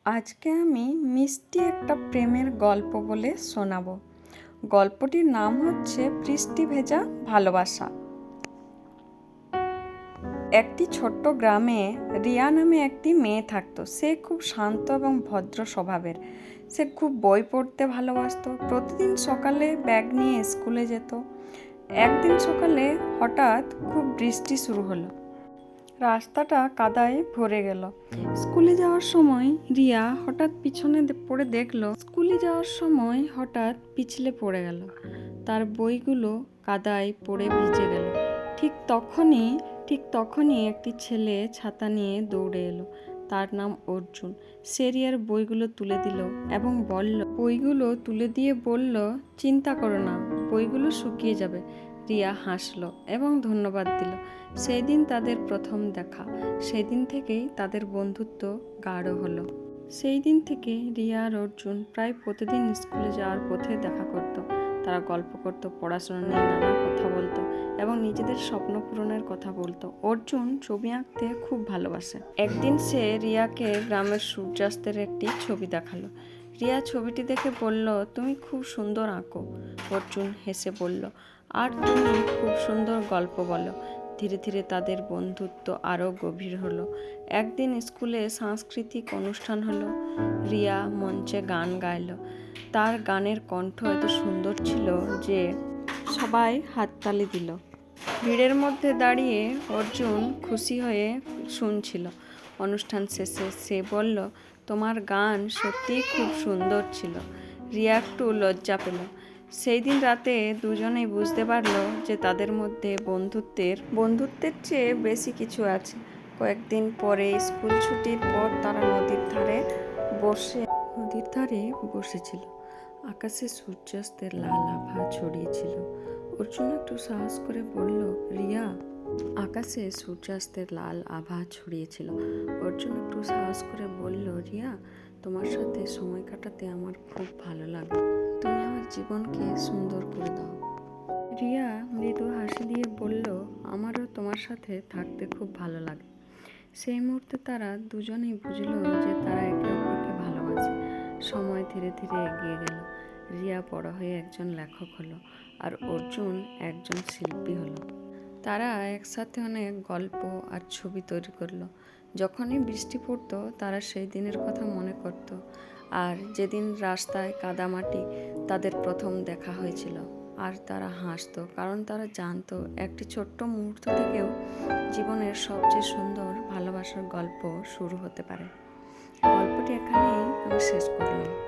আজকে আমি মিষ্টি একটা প্রেমের গল্প বলে শোনাবো। গল্পটির নাম হচ্ছে বৃষ্টি ভেজা ভালোবাসা। একটি ছোট্ট গ্রামে রিয়া নামে একটি মেয়ে থাকতো। সে খুব শান্ত এবং ভদ্র স্বভাবের। সে খুব বই পড়তে ভালোবাসতো। প্রতিদিন সকালে ব্যাগ নিয়ে স্কুলে যেত। একদিন সকালে হঠাৎ খুব বৃষ্টি শুরু হলো। রাস্তাটা কাদায় ভরে গেল। স্কুলে যাওয়ার সময় রিয়া হঠাৎ পিছলে পড়ে গেল। তার বইগুলো কাদায় পড়ে ভিজে গেল। ঠিক তখনই একটি ছেলে ছাতা নিয়ে দৌড়ে এলো। তার নাম অর্জুন। সে রিয়ার বইগুলো তুলে দিল এবং বলল, চিন্তা করো না, বইগুলো শুকিয়ে যাবে। রিয়া হাসলো এবং ধন্যবাদ দিল। সেই দিন তাদের প্রথম দেখা। সেই দিন থেকেই তাদের বন্ধুত্ব গাঢ় হলো। সেই দিন থেকে রিয়া আর অর্জুন প্রায় প্রতিদিন স্কুলে যাওয়ার পথে দেখা করত। তারা গল্প করত, পড়াশোনা নিয়ে নানা কথা বলতো এবং নিজেদের স্বপ্ন পূরণের কথা বলতো। অর্জুন ছবি আঁকতে খুব ভালোবাসে। একদিন সে রিয়াকে গ্রামের সূর্যাস্তের একটি ছবি দেখালো। রিয়া ছবিটি দেখে বলল, তুমি খুব সুন্দর আঁকো। অর্জুন হেসে বলল, আর তুমি খুব সুন্দর গল্প বলো। ধীরে ধীরে তাদের বন্ধুত্ব আরও গভীর হলো। একদিন স্কুলে সাংস্কৃতিক অনুষ্ঠান হলো। রিয়া মঞ্চে গান গাইল। তার গানের কণ্ঠ এত সুন্দর ছিল যে সবাই হাততালি দিল। ভিড়ের মধ্যে দাঁড়িয়ে অর্জুন খুশি হয়ে শুনছিল। অনুষ্ঠান শেষে সে বলল, তোমার গান সত্যিই খুব সুন্দর ছিল। রিয়া একটু লজ্জা পেল। সেই দিন রাতে দুজনেই বুঝতে পারলো যে তাদের মধ্যে বন্ধুত্বের চেয়ে বেশি কিছু আছে। কয়েকদিন পরে স্কুল ছুটির পর তারা নদীর ধারে বসেছিল। আকাশে সূর্যাস্তের লাল আভা ছড়িয়েছিল। অর্জুন একটু সাহস করে বলল, রিয়া। আকাশে সূর্যাস্তের লাল আভা ছড়িয়েছিল। অর্জুন একটু সাহস করে বলল, রিয়া, তোমার সাথে সময় কাটাতে আমার খুব ভালো লাগে। তুমি আমার জীবনকে সুন্দর করে দাও। রিয়া মৃদু হাসি দিয়ে বলল, আমারও তোমার সাথে থাকতে খুব ভালো লাগে। সেই মুহূর্তে তারা দুজনেই বুঝল যে তারা একে অপরকে ভালোবাসে। সময় ধীরে ধীরে এগিয়ে গেল। রিয়া বড় হয়ে একজন লেখক হলো আর অর্জুন একজন শিল্পী হলো। তারা একসাথে অনেক গল্প আর ছবি তৈরি করলো। যখনই বৃষ্টি পড়তো তারা সেই দিনের কথা মনে করত। আর যেদিন রাস্তায় কাদামাটি তাদের প্রথম দেখা হয়েছিল। আর তারা হাসতো, কারণ তারা জানতো একটি ছোট্ট মুহূর্ত থেকেও জীবনের সবচেয়ে সুন্দর ভালোবাসার গল্প শুরু হতে পারে। গল্পটি এখানেই আমি শেষ করলাম।